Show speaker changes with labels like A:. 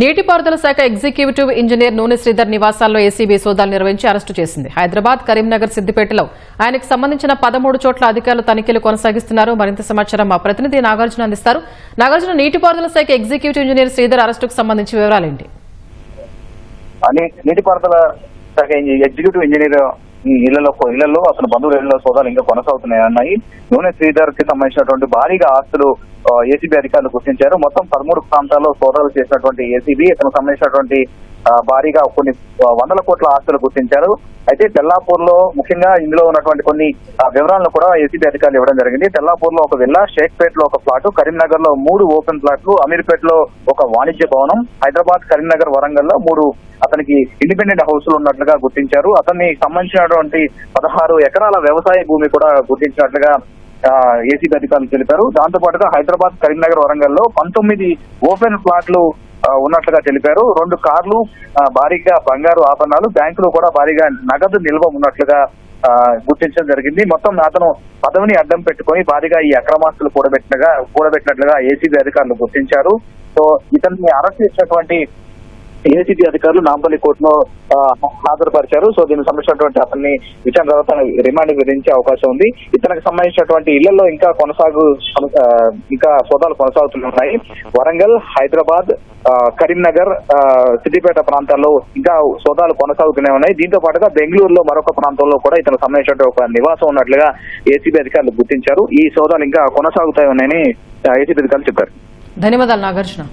A: నీటిపారుదల శాఖ executive engineer నూనె శ్రీధర్ నివాసాల్లో ఏసీబీ సోదాలు నిర్వహించి అరెస్టు చేసింది. హైదరాబాద్, కరీంనగర్, సిద్దిపేటలో ఆయనకు సంబంధించిన 13 చోట్ల అధికారులు తనిఖీలు కొనసాగిస్తున్నారు. మరింత సమాచారం మా ప్రతినిధి నాగార్జున అందిస్తారు. నాగార్జున, నీటిపారుదల శాఖ ఎగ్జిక్యూటివ్ ఇంజనీర్ శ్రీధర్ అరెస్టుకు సంబంధించి వివరాలేంటి?
B: నీటిపారుదల శాఖ ఎగ్జిక్యూటివ్ ఇంజనీర్ ఇళ్లలో అతను బంధువుల ఇళ్లలో సోదాలు ఇంకా కొనసాగుతున్నాయి. నూనె శ్రీధర్ కి సంబంధించినటువంటి భారీగా ఆస్తులు ఏసీబీ అధికారులు గుర్తించారు. మొత్తం 13 ప్రాంతాల్లో సోదాలు చేసినటువంటి ఏసీబీ ఇతనికి సంబంధించినటువంటి భారీగా కొన్ని వందల కోట్ల ఆస్తులు గుర్తించారు. అయితే తెల్లాపూర్ లో ముఖ్యంగా ఇందులో ఉన్నటువంటి కొన్ని వివరాలను కూడా ఏసీబీ అధికారులు ఇవ్వడం జరిగింది. తెల్లాపూర్ లో ఒక విల్లా, షేక్పేట్ లో ఒక ఫ్లాట్, కరీంనగర్ లో 3 ఓపెన్ ఫ్లాట్లు, అమీర్పేట్ లో ఒక వాణిజ్య భవనం, హైదరాబాద్, కరీంనగర్, వరంగల్ లో 3 అతనికి ఇండిపెండెంట్ హౌస్లు ఉన్నట్లుగా గుర్తించారు. అతన్ని సంబంధించినటువంటి 16 ఎకరాల వ్యవసాయ భూమి కూడా గుర్తించినట్లుగా ఏసీబీ అధికారులు తెలిపారు. దాంతో పాటుగా హైదరాబాద్, కరీంనగర్, వరంగల్ లో 19 ఓపెన్ ఫ్లాట్లు ఉన్నట్లుగా తెలిపారు. 2 కార్లు, భారీగా బంగారు ఆభరణాలు, బ్యాంకులు కూడా భారీగా నగదు నిల్వ ఉన్నట్లుగా గుర్తించడం జరిగింది. మొత్తం అతను పదవిని అడ్డం పెట్టుకుని భారీగా ఈ అక్రమాస్తులు కూడబెట్టినట్లుగా ఏసీబీ అధికారులు గుర్తించారు. సో ఇతన్ని అరెస్ట్ చేసినటువంటి ఏసీబీ అధికారులు నాంపల్లి కోర్టులో హాజరుపరిచారు. సో దీనికి సంబంధించినటువంటి అతన్ని విచారణ తర్వాత రిమాండ్ విధించే అవకాశం ఉంది. ఇతనికి సంబంధించినటువంటి ఇళ్లలో ఇంకా సోదాలు కొనసాగుతున్నాయి. వరంగల్, హైదరాబాద్, కరీంనగర్, సిద్దిపేట ప్రాంతాల్లో ఇంకా సోదాలు కొనసాగుతూనే ఉన్నాయి. దీంతో పాటుగా బెంగళూరులో మరొక ప్రాంతంలో కూడా ఇతనికి సంబంధించిన ఒక నివాసం ఉన్నట్లుగా ఏసీబీ అధికారులు గుర్తించారు. ఈ సోదాలు ఇంకా కొనసాగుతాయని ఏసీబీ అధికారులు చెప్పారు.
A: ధన్యవాదాలు నాగార్జున.